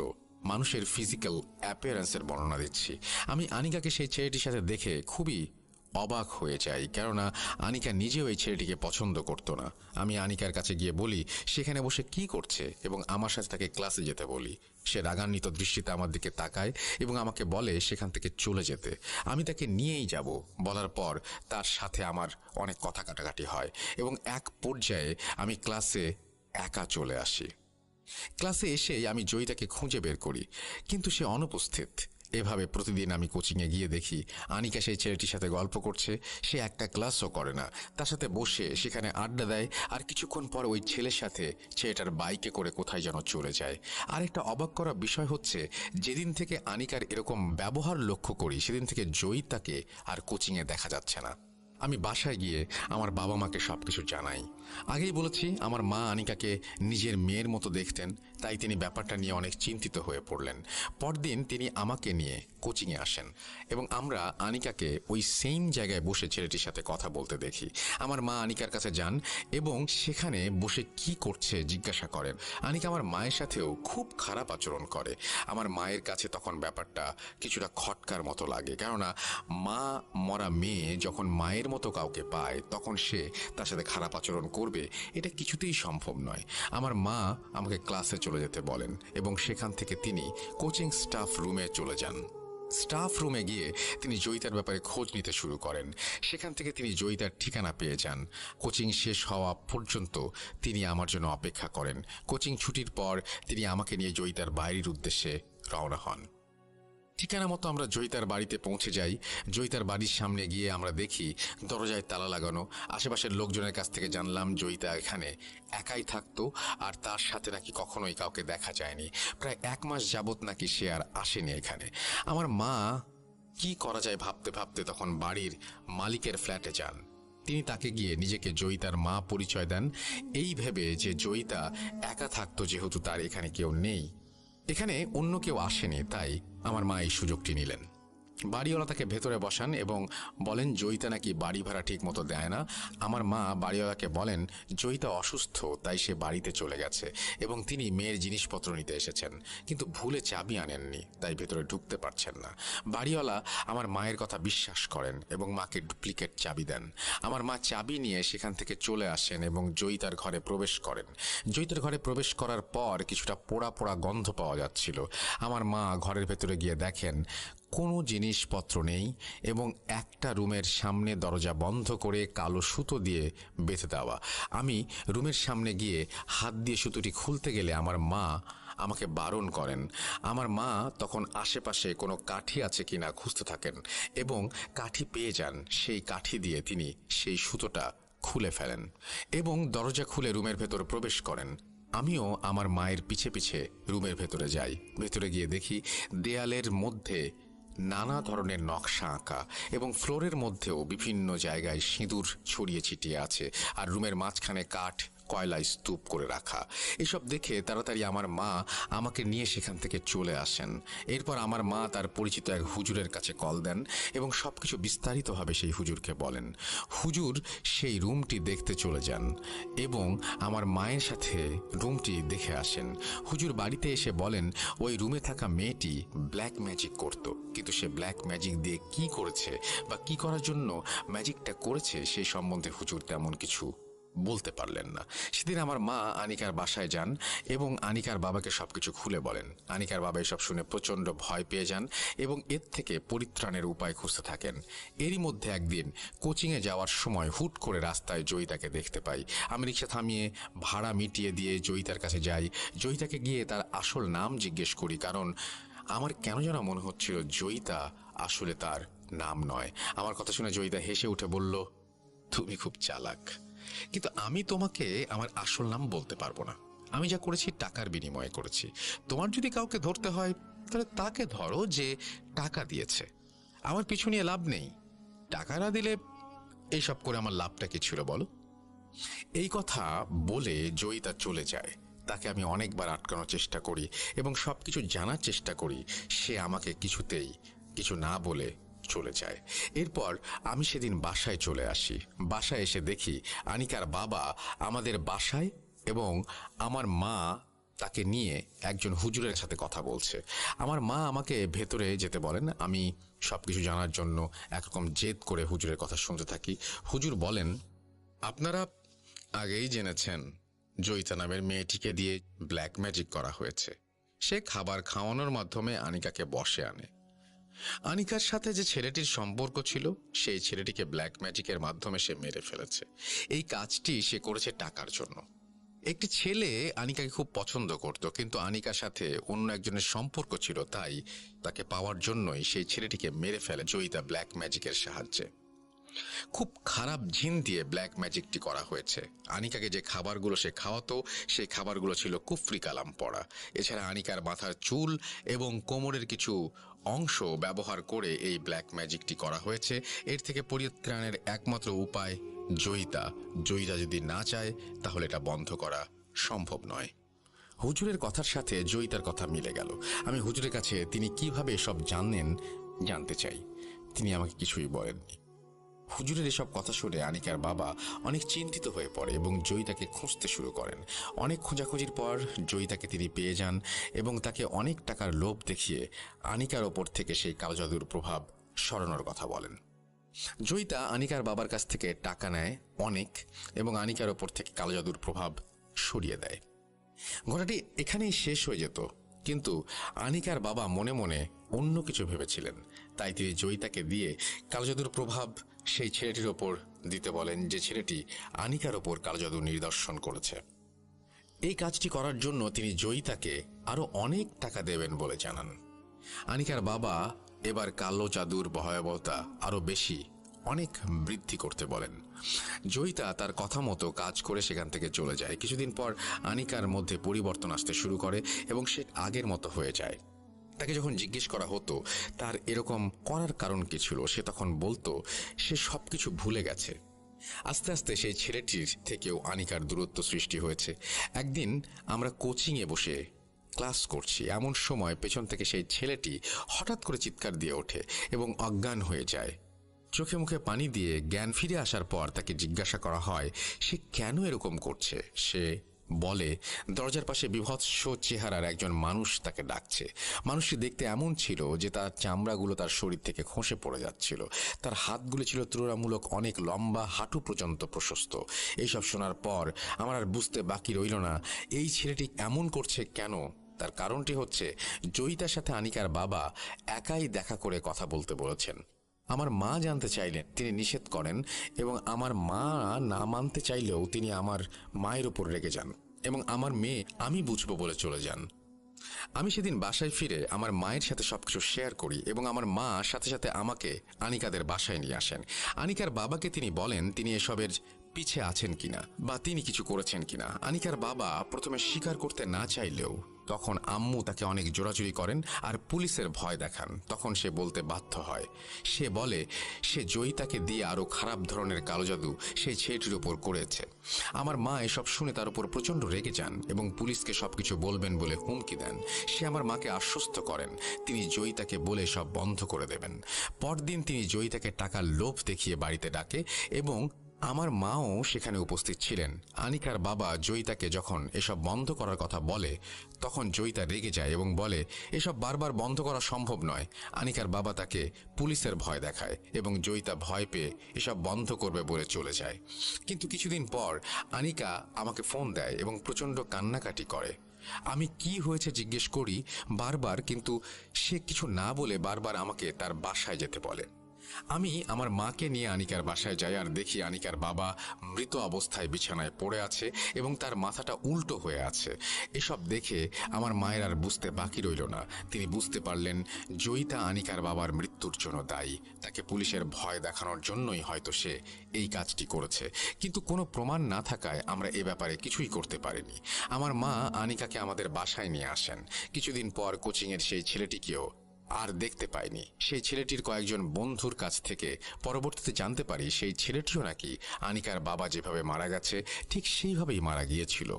S2: মানুষের ফিজিক্যাল অ্যাপিয়ারেন্সের বর্ণনা দিচ্ছি। আমি আনিকাকে সেই ছেলেটির সাথে দেখে খুবই অবাক হয়ে যাই, কেননা আনিকা নিজেও এই ছেলেটিকে পছন্দ করতো না। আমি আনিকার কাছে গিয়ে বলি সেখানে বসে কি করছে এবং আমার সাথে তাকে ক্লাসে যেতে বলি। সে রাগান্বিত দৃষ্টিতে আমার দিকে তাকায় এবং আমাকে বলে সেখান থেকে চলে যেতে। আমি তাকে নিয়েই যাব বলার পর তার সাথে আমার অনেক কথা কাটাকাটি হয় এবং এক পর্যায়ে আমি ক্লাসে একা চলে আসি। ক্লাসে এসেই আমি জয়িতাকে খুঁজে বের করি, কিন্তু সে অনুপস্থিত। এভাবে প্রতিদিন আমি কোচিংয়ে গিয়ে দেখি আনিকা সেই ছেলেটির সাথে গল্প করছে। সে একটা ক্লাসও করে না, তার সাথে বসে সেখানে আড্ডা দেয়, আর কিছুক্ষণ পর ওই ছেলের সাথে ছেলেটার বাইকে করে কোথায় যেন চলে যায়। আর একটা অবাক করা বিষয় হচ্ছে, যেদিন থেকে আনিকার এরকম ব্যবহার লক্ষ্য করি সেদিন থেকে জয়িতাকে আর কোচিংয়ে দেখা যাচ্ছে না। আমি বাসায় গিয়ে আমার বাবা মাকে সবকিছু জানাই। আগেই বলেছি আমার মা আনিকাকে নিজের মেয়ের মতো দেখতেন, তাই তিনি ব্যাপারটা নিয়ে অনেক চিন্তিত হয়ে পড়লেন। পরদিন তিনি আমাকে নিয়ে কোচিংয়ে আসেন এবং আমরা আনিকাকে ওই সেম জায়গায় বসে ছেলেটির সাথে কথা বলতে দেখি। আমার মা আনিকার কাছে যান এবং সেখানে বসে কি করছে জিজ্ঞাসা করেন। আনিকা আমার মায়ের সাথেও খুব খারাপ আচরণ করে। আমার মায়ের কাছে তখন ব্যাপারটা কিছুটা খটকার মতো লাগে, কেননা মা মরা মেয়ে যখন মায়ের মতো কাউকে পায় তখন সে তার সাথে খারাপ আচরণ করবে, এটা কিছুতেই সম্ভব নয়। আমার মা আমাকে ক্লাসে চলে যেতে বলেন এবং সেখান থেকে তিনি কোচিং স্টাফ রুমে চলে যান। স্টাফ রুমে গিয়ে তিনি জয়িতার ব্যাপারে খোঁজ নিতে শুরু করেন। সেখান থেকে তিনি জয়িতার ঠিকানা পেয়ে যান। কোচিং শেষ হওয়া পর্যন্ত তিনি আমার জন্য অপেক্ষা করেন। কোচিং ছুটির পর তিনি আমাকে নিয়ে জয়িতার বাড়ির উদ্দেশ্যে রওনা হন। ঠিকানা মতো আমরা জয়িতার বাড়িতে পৌঁছে যাই। জয়িতার বাড়ির সামনে গিয়ে আমরা দেখি দরজায় তালা লাগানো। আশেপাশের লোকজনের কাছ থেকে জানলাম জয়িতা এখানে একাই থাকতো, আর তার সাথে নাকি কখনোই কাউকে দেখা যায়নি। প্রায় 1 মাস যাবৎ নাকি সে আর আসেনি এখানে। আমার মা কি করা যায় ভাবতে ভাবতে তখন বাড়ির মালিকের ফ্ল্যাটে যান। তিনি তাকে গিয়ে নিজেকে জয়িতার মা পরিচয় দেন, এই ভেবে যে জয়িতা একা থাকতো যেহেতু তার এখানে কেউ নেই, এখানে অন্য কেউ আসেনি, তাই আমার মা এই সুযোগটি নিলেন। বাড়িওয়ালা তাকে ভেতরে বসান এবং বলেন জয়িতা নাকি বাড়ি ভাড়া ঠিক মতো দেয় না। আমার মা বাড়িওয়ালাকে বলেন জয়িতা অসুস্থ, তাই সে বাড়িতে চলে গেছে এবং তিনি মেয়ের জিনিসপত্র নিতে এসেছেন, কিন্তু ভুলে চাবি আনেননি, তাই ভেতরে ঢুকতে পারছেন না। বাড়িওয়ালা আমার মায়ের কথা বিশ্বাস করেন এবং মাকে ডুপ্লিকেট চাবি দেন। আমার মা চাবি নিয়ে সেখান থেকে চলে আসেন এবং জয়িতার ঘরে প্রবেশ করেন। জয়িতার ঘরে প্রবেশ করার পর কিছুটা পোড়া পোড়া গন্ধ পাওয়া যাচ্ছিল। আমার মা ঘরের ভেতরে গিয়ে দেখেন কোনো জিনিসপত্র নেই এবং একটা রুমের সামনে দরজা বন্ধ করে কালো সুতো দিয়ে বেঁধে দেওয়া। আমি রুমের সামনে গিয়ে হাত দিয়ে সুতোটি খুলতে গেলে আমার মা আমাকে বারণ করেন। আমার মা তখন আশেপাশে কোনো কাঠি আছে কিনা খুঁজতে থাকেন এবং কাঠি পেয়ে যান। সেই কাঠি দিয়ে তিনি সেই সুতোটা খুলে ফেলেন এবং দরজা খুলে রুমের ভেতর প্রবেশ করেন। আমিও আমার মায়ের পিছে পিছে রুমের ভেতরে যাই। ভেতরে গিয়ে দেখি দেয়ালের মধ্যে নানা ধরনের নকশা আঁকা এবং ফ্লোরের মধ্যেও বিভিন্ন জায়গায় সিঁদুর ছড়িয়ে ছিটিয়ে আছে, আর রুমের মাঝখানে কাঠ কয়লায় স্তূপ করে রাখা। এসব দেখে তাড়াতাড়ি আমার মা আমাকে নিয়ে সেখান থেকে চলে আসেন। এরপর আমার মা তার পরিচিত এক হুজুরের কাছে কল দেন এবং সবকিছু বিস্তারিতভাবে সেই হুজুরকে বলেন। হুজুর সেই রুমটি দেখতে চলে যান এবং আমার মায়ের সাথে রুমটি দেখে আসেন। হুজুর বাড়িতে এসে বলেন ওই রুমে থাকা মেয়েটি ব্ল্যাক ম্যাজিক করত, কিন্তু সে ব্ল্যাক ম্যাজিক দিয়ে কি করেছে বা কি করার জন্য ম্যাজিকটা করেছে সেই সম্বন্ধে হুজুর তেমন কিছু বলতে পারলেন না। সেদিন আমার মা আনিকার বাসায় যান এবং আনিকার বাবাকে সবকিছু খুলে বলেন। আনিকার বাবা এসব শুনে প্রচণ্ড ভয় পেয়ে যান এবং এর থেকে পরিত্রাণের উপায় খুঁজতে থাকেন। এরই মধ্যে একদিন কোচিংয়ে যাওয়ার সময় হুট করে রাস্তায় জয়িতাকে দেখতে পাই। আমি রিক্সা থামিয়ে ভাড়া মিটিয়ে দিয়ে জয়িতার কাছে যাই। জয়িতাকে গিয়ে তার আসল নাম জিজ্ঞেস করি, কারণ আমার কেন যেন মনে হচ্ছিল জয়িতা আসলে তার নাম নয়। আমার কথা শুনে জয়িতা হেসে উঠে বলল, তুমি খুব চালাক, কিন্তু আমি তোমাকে আমার আসল নাম বলতে পারবো না। আমি যা করেছি টাকার বিনিময়ে করেছি। তোমার যদি কাউকে ধরতে হয় তাহলে তাকে ধরো যে টাকা দিয়েছে। আমার পিছু নিয়ে লাভ নেই। টাকা না দিলে এইসব করে আমার লাভটা কি ছিল বলো? এই কথা বলে জয়িতা চলে যায়। তাকে আমি অনেকবার আটকানোর চেষ্টা করি এবং সবকিছু জানার চেষ্টা করি। সে আমাকে কিছুতেই কিছু না বলে চলে যায়। এরপর আমি সেদিন বাসায় চলে আসি। বাসায় এসে দেখি আনিকার বাবা আমাদের বাসায় এবং আমার মা তাকে নিয়ে একজন হুজুরের সাথে কথা বলছে। আমার মা আমাকে ভেতরে যেতে বলেন। আমি সবকিছু জানার জন্য একরকম জেদ করে হুজুরের কথা শুনতে থাকি। হুজুর বলেন, আপনারা আগেই জেনেছেন জয়িতা নামের মেয়েটিকে দিয়ে ব্ল্যাক ম্যাজিক করা হয়েছে। সে খাবার খাওয়ানোর মাধ্যমে আনিকাকে বশে আনে। আনিকার সাথে যে ছেলেটির সম্পর্ক ছিল সেই ছেলেটিকে ব্ল্যাক ম্যাজিকের মাধ্যমে সে মেরে ফেলেছে। এই কাজটি সে করেছে টাকার জন্য। একটি ছেলে আনিকাকে খুব পছন্দ করত, কিন্তু আনিকার সাথে অন্য একজনের সম্পর্ক ছিল, তাই তাকে পাওয়ার জন্যই সেই ছেলেটিকে মেরে ফেলে জয়িতা ব্ল্যাক ম্যাজিকের সাহায্যে। খুব খারাপ জিন দিয়ে ব্ল্যাক ম্যাজিকটি করা হয়েছে। আনিকাকে যে খাবারগুলো সে খাওয়াতো সেই খাবারগুলো ছিল কুফরি কালাম পড়া। এছাড়া আনিকার মাথার চুল এবং কোমরের কিছু অংশ ব্যবহার করে এই ব্ল্যাক ম্যাজিকটি করা হয়েছে। এর থেকে পরিত্রাণের একমাত্র উপায় জয়িতা যদি না চায় তাহলে এটা বন্ধ করা সম্ভব নয়। হুজুরের কথার সাথে জয়িতার কথা মিলে গেল। আমি হুজুরের কাছে তিনি কিভাবে এসব জানেন জানতে চাই। তিনি আমাকে কিছুই বলেননি। হুজুরের এসব কথা শুনে আনিকার বাবা অনেক চিন্তিত হয়ে পড়ে এবং জয়িতাকে খুঁজতে শুরু করেন। অনেক খোঁজাখুঁজির পর জয়িতাকে তিনি পেয়ে যান এবং তাকে অনেক টাকার লোভ দেখিয়ে আনিকার ওপর থেকে সেই কালো জাদুর প্রভাব সরানোর কথা বলেন। জয়িতা আনিকার বাবার কাছ থেকে টাকা নেয় অনেক এবং আনিকার ওপর থেকে কালো জাদুর প্রভাব সরিয়ে দেয়। ঘটনাটি এখানেই শেষ হয়ে যেত, কিন্তু আনিকার বাবা মনে মনে অন্য কিছু ভেবেছিলেন। তাই তিনি জয়িতাকে দিয়ে কালো জাদুর প্রভাব সেই ছেলেটির ওপর দিতে বলেন, যে ছেলেটি আনিকার ওপর কালো জাদু নিদর্শন করেছে। এই কাজটি করার জন্য তিনি জয়িতাকে আরো অনেক টাকা দেবেন বলে জানান। আনিকার বাবা এবার কালো জাদুর ভয়াবহতা আরো বেশি অনেক বৃদ্ধি করতে বলেন। জয়িতা তার কথা মতো কাজ করে সেখান থেকে চলে যায়। কিছুদিন পর আনিকার মধ্যে পরিবর্তন আসতে শুরু করে এবং সে আগের মতো হয়ে যায়। তাকে যখন জিজ্ঞেস করা হতো তার এরকম করার কারণ কি ছিল, সে তখন বলতো সে সবকিছু ভুলে গেছে। আস্তে আস্তে সেই ছেলেটির থেকেও আনিকার দূরত্ব সৃষ্টি হয়েছে। একদিন আমরা কোচিংয়ে বসে ক্লাস করছি, এমন সময় পেছন থেকে সেই ছেলেটি হঠাৎ করে চিৎকার দিয়ে ওঠে এবং অজ্ঞান হয়ে যায়। চোখে মুখে পানি দিয়ে জ্ঞান ফিরে আসার পর তাকে জিজ্ঞাসা করা হয় সে কেন এরকম করছে। সে বলে দরজার পাশে বিভৎস চেহারার একজন মানুষ তাকে ডাকছে। মানুষটি দেখতে এমন ছিল যে তার চামড়াগুলো তার শরীর থেকে খসে পড়ে যাচ্ছিল। তার হাতগুলো ছিল তুলনামূলক অনেক লম্বা, হাঁটু পর্যন্ত প্রশস্ত। এইসব শোনার পর আমার আর বুঝতে বাকি রইল না এই ছেলেটি এমন করছে কেন। তার কারণটি হচ্ছে জয়িতার সাথে আনিকার বাবা একাই দেখা করে কথা বলতে বলেছেন। আমার মা জানতে চাইলেন, তিনি নিষেধ করেন এবং আমার মা না মানতে চাইলেও তিনি আমার মায়ের উপর রেগে যান এবং আমার মেয়ে আমি বুঝবো বলে চলে যান। আমি সেদিন বাসায় ফিরে আমার মায়ের সাথে সবকিছু শেয়ার করি এবং আমার মা সাথে সাথে আমাকে আনিকাদের বাসায় নিয়ে আসেন। আনিকার বাবাকে তিনি বলেন তিনি এসবের পিছে আছেন কিনা বা তিনি কিছু করেছেন কিনা। আনিকার বাবা প্রথমে স্বীকার করতে না চাইলেও তখন আম্মু তাকে অনেক জোরাজুরি করেন আর পুলিশের ভয় দেখান। তখন সে বলতে বাধ্য হয়। সে বলে সে জয়িতাকে দিয়ে আরো খারাপ ধরনের কালো জাদু সেই ছেলেটির উপর করেছে। আমার মা এসব শুনে তার উপর প্রচন্ড রেগে যান এবং পুলিশকে সবকিছু বলবেন বলে হুমকি দেন। সে আমার মাকে আশ্বস্ত করেন তিনি জয়িতাকে বলে সব বন্ধ করে দেবেন। পরদিন তিনি জয়িতাকে টাকার লোভ দেখিয়ে বাড়িতে ডাকে এবং আমার মাও সেখানে উপস্থিত ছিলেন। আনিকার বাবা জয়িতাকে যখন এসব বন্ধ করার কথা বলে তখন জয়িতা রেগে যায় এবং বলে এসব বারবার বন্ধ করা সম্ভব নয়। আনিকার বাবা তাকে পুলিশের ভয় দেখায় এবং জয়িতা ভয় পেয়ে এসব বন্ধ করবে বলে চলে যায়। কিন্তু কিছুদিন পর আনিকা আমাকে ফোন দেয় এবং প্রচণ্ড কান্নাকাটি করে। আমি কি হয়েছে জিজ্ঞেস করি বারবার, কিন্তু সে কিছু না বলে বারবার আমাকে তার বাসায় যেতে বলে। আমি আমার মাকে নিয়ে আনিকার বাসায় যাই আর দেখি আনিকার বাবা মৃত অবস্থায় বিছানায় পড়ে আছে এবং তার মাথাটা উল্টো হয়ে আছে। এসব দেখে আমার মায়ের আর বুঝতে বাকি রইল না। তিনি বুঝতে পারলেন জয়িতা আনিকার বাবার মৃত্যুর জন্য দায়ী। তাকে পুলিশের ভয় দেখানোর জন্যই হয়তো সে এই কাজটি করেছে, কিন্তু কোনো প্রমাণ না থাকায় আমরা এ ব্যাপারে কিছুই করতে পারিনি। আমার মা আনিকাকে আমাদের বাসায় নিয়ে আসেন। কিছুদিন পর কোচিংয়ের সেই ছেলেটিকেও আর দেখতে পাইনি। সেই ছেলেটির কয়েকজন বন্ধুর কাছ থেকে পরবর্তীতে জানতে পারি সেই ছেলেটিও নাকি আনিকার বাবা যেভাবে মারা গেছে ঠিক সেইভাবেই মারা গিয়েছিল।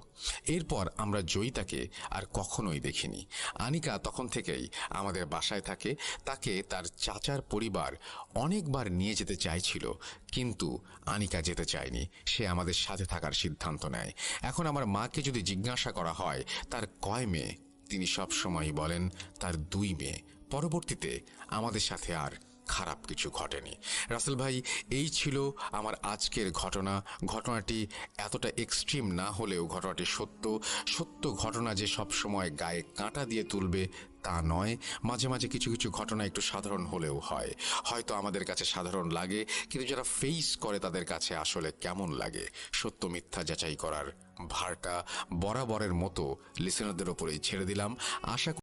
S2: এরপর আমরা জয়িতাকে আর কখনোই দেখিনি। আনিকা তখন থেকেই আমাদের বাসায় থাকে। তাকে তার চাচার পরিবার অনেকবার নিয়ে যেতে চাইছিল, কিন্তু আনিকা যেতে চায়নি। সে আমাদের সাথে থাকার সিদ্ধান্ত নেয়। এখন আমার মাকে যদি জিজ্ঞাসা করা হয় তার কয় মেয়ে, তিনি সবসময়ই বলেন তার 2 মেয়ে। পরবর্তীতে আমাদের সাথে আর খারাপ কিছু ঘটেনি। রাসেল ভাই, এই ছিল আমার আজকের ঘটনা। ঘটনাটি এতটা এক্সট্রিম না হলেও ঘটনাটি সত্য। সত্য ঘটনা যে সব সময় গায়ে কাঁটা দিয়ে তুলবে তা নয়। মাঝে মাঝে কিছু কিছু ঘটনা একটু সাধারণ হলেও হয়, হয়তো আমাদের কাছে সাধারণ লাগে, কিন্তু যারা ফেস করে তাদের কাছে আসলে কেমন লাগে। সত্য মিথ্যা যাচাই করার ভারটা বরাবরের মতো লিসেনারদের ওপরেই ছেড়ে দিলাম। আশা